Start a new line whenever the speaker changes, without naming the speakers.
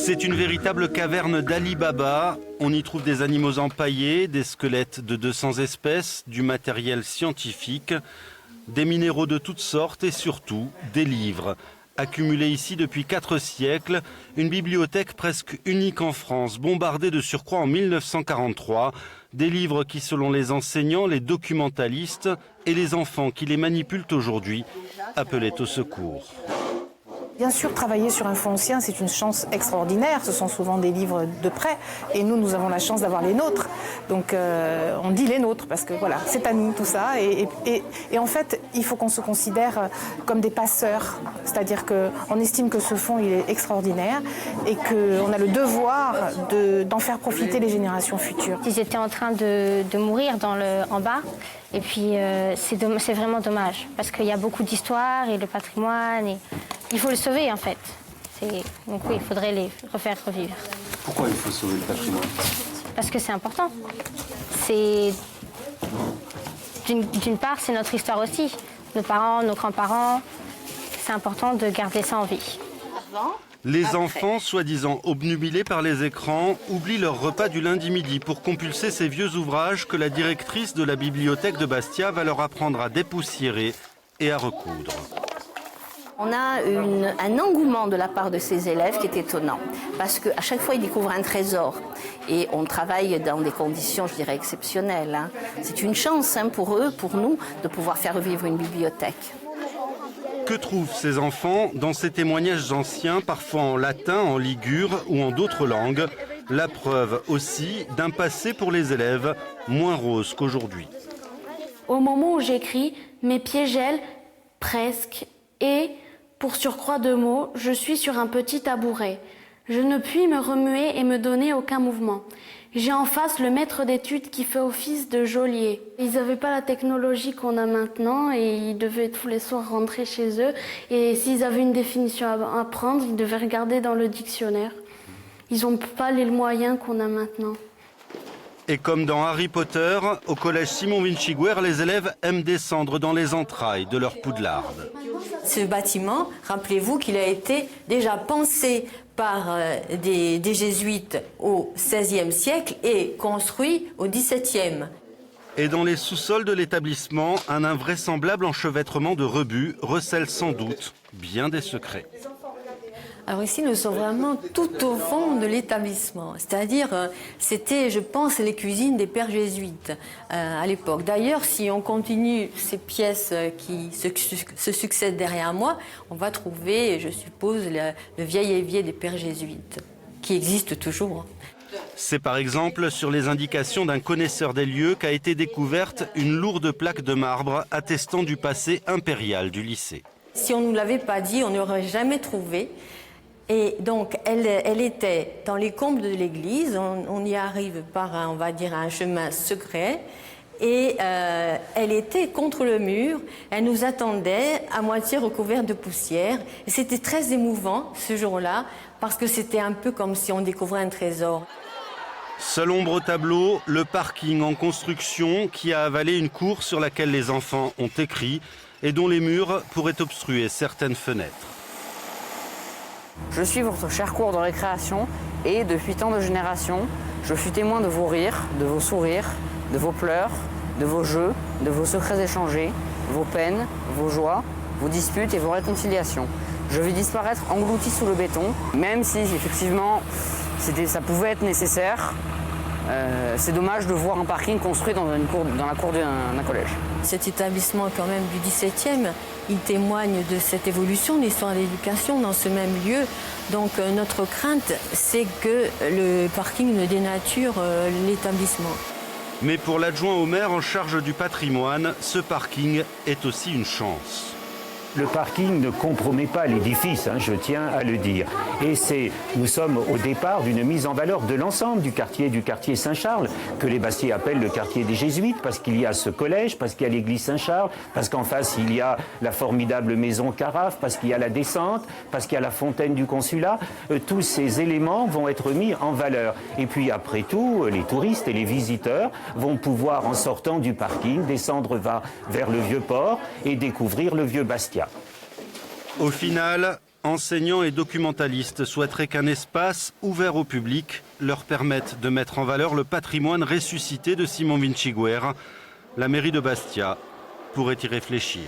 C'est une véritable caverne d'Ali Baba. On y trouve des animaux empaillés, des squelettes de 200 espèces, du matériel scientifique, des minéraux de toutes sortes et surtout des livres. Accumulés ici depuis 4 siècles, une bibliothèque presque unique en France, bombardée de surcroît en 1943. Des livres qui, selon les enseignants, les documentalistes et les enfants qui les manipulent aujourd'hui, appelaient au secours.
Bien sûr, travailler sur un fonds ancien, c'est une chance extraordinaire. Ce sont souvent des livres de prêt. Et nous avons la chance d'avoir les nôtres. Donc, on dit les nôtres parce que voilà, c'est à nous tout ça. Et en fait, il faut qu'on se considère comme des passeurs. C'est-à-dire qu'on estime que ce fonds, il est extraordinaire et qu'on a le devoir d'en faire profiter les générations futures.
Ils étaient en train de mourir en bas. Et puis, c'est vraiment dommage parce qu'il y a beaucoup d'histoires et le patrimoine. Et il faut le sauver, en fait. Donc oui, il faudrait les refaire revivre.
Pourquoi il faut sauver le patrimoine?
Parce que c'est important. D'une part, c'est notre histoire aussi. Nos parents, nos grands-parents. C'est important de garder ça en vie.
Les enfants, soi-disant obnubilés par les écrans, oublient leur repas du lundi midi pour compulser ces vieux ouvrages que la directrice de la bibliothèque de Bastia va leur apprendre à dépoussiérer et à recoudre.
On a un engouement de la part de ces élèves qui est étonnant, parce qu'à chaque fois ils découvrent un trésor et on travaille dans des conditions, je dirais, exceptionnelles. C'est une chance pour eux, pour nous, de pouvoir faire revivre une bibliothèque.
Que trouvent ces enfants dans ces témoignages anciens, parfois en latin, en ligure ou en d'autres langues? La preuve aussi d'un passé pour les élèves moins rose qu'aujourd'hui.
Au moment où j'écris, mes pieds gèlent presque et, pour surcroît de mots, je suis sur un petit tabouret. Je ne puis me remuer et me donner aucun mouvement. J'ai en face le maître d'études qui fait office de geôlier. Ils n'avaient pas la technologie qu'on a maintenant et ils devaient tous les soirs rentrer chez eux. Et s'ils avaient une définition à apprendre, ils devaient regarder dans le dictionnaire. Ils n'ont pas les moyens qu'on a maintenant.
Et comme dans Harry Potter, au collège Simon Vinciguerre, les élèves aiment descendre dans les entrailles de leur Poudlarde.
Ce bâtiment, rappelez-vous qu'il a été déjà pensé par des jésuites au XVIe siècle et construit au XVIIe.
Et dans les sous-sols de l'établissement, un invraisemblable enchevêtrement de rebuts recèle sans doute bien des secrets.
Alors ici, nous sommes vraiment tout au fond de l'établissement. C'est-à-dire, c'était, je pense, les cuisines des pères jésuites à l'époque. D'ailleurs, si on continue ces pièces qui se succèdent derrière moi, on va trouver, je suppose, le vieil évier des pères jésuites, qui existe toujours.
C'est par exemple sur les indications d'un connaisseur des lieux qu'a été découverte une lourde plaque de marbre attestant du passé impérial du lycée.
Si on ne nous l'avait pas dit, on n'aurait jamais trouvé. Et donc, elle était dans les combles de l'église. On y arrive par, on va dire, un chemin secret. Et elle était contre le mur. Elle nous attendait à moitié recouverte de poussière. Et c'était très émouvant ce jour-là, parce que c'était un peu comme si on découvrait un trésor.
Seule ombre au tableau, le parking en construction qui a avalé une cour sur laquelle les enfants ont écrit et dont les murs pourraient obstruer certaines fenêtres.
Je suis votre cher cours de récréation et depuis tant de générations, je fus témoin de vos rires, de vos sourires, de vos pleurs, de vos jeux, de vos secrets échangés, vos peines, vos joies, vos disputes et vos réconciliations. Je vis disparaître englouti sous le béton, même si effectivement ça pouvait être nécessaire. C'est dommage de voir un parking construit dans la cour d'un collège.
Cet établissement quand même du XVIIe, il témoigne de cette évolution de l'histoire de l'éducation dans ce même lieu. Donc notre crainte, c'est que le parking ne dénature l'établissement.
Mais pour l'adjoint au maire en charge du patrimoine, ce parking est aussi une chance.
Le parking ne compromet pas l'édifice, je tiens à le dire. Et nous sommes au départ d'une mise en valeur de l'ensemble du quartier Saint-Charles, que les Bastiais appellent le quartier des Jésuites, parce qu'il y a ce collège, parce qu'il y a l'église Saint-Charles, parce qu'en face il y a la formidable maison Carafe, parce qu'il y a la descente, parce qu'il y a la fontaine du consulat. Tous ces éléments vont être mis en valeur. Et puis après tout, les touristes et les visiteurs vont pouvoir, en sortant du parking, descendre vers le Vieux-Port et découvrir le Vieux Bastia.
Au final, enseignants et documentalistes souhaiteraient qu'un espace ouvert au public leur permette de mettre en valeur le patrimoine ressuscité de Simon Vinciguerra. La mairie de Bastia pourrait y réfléchir.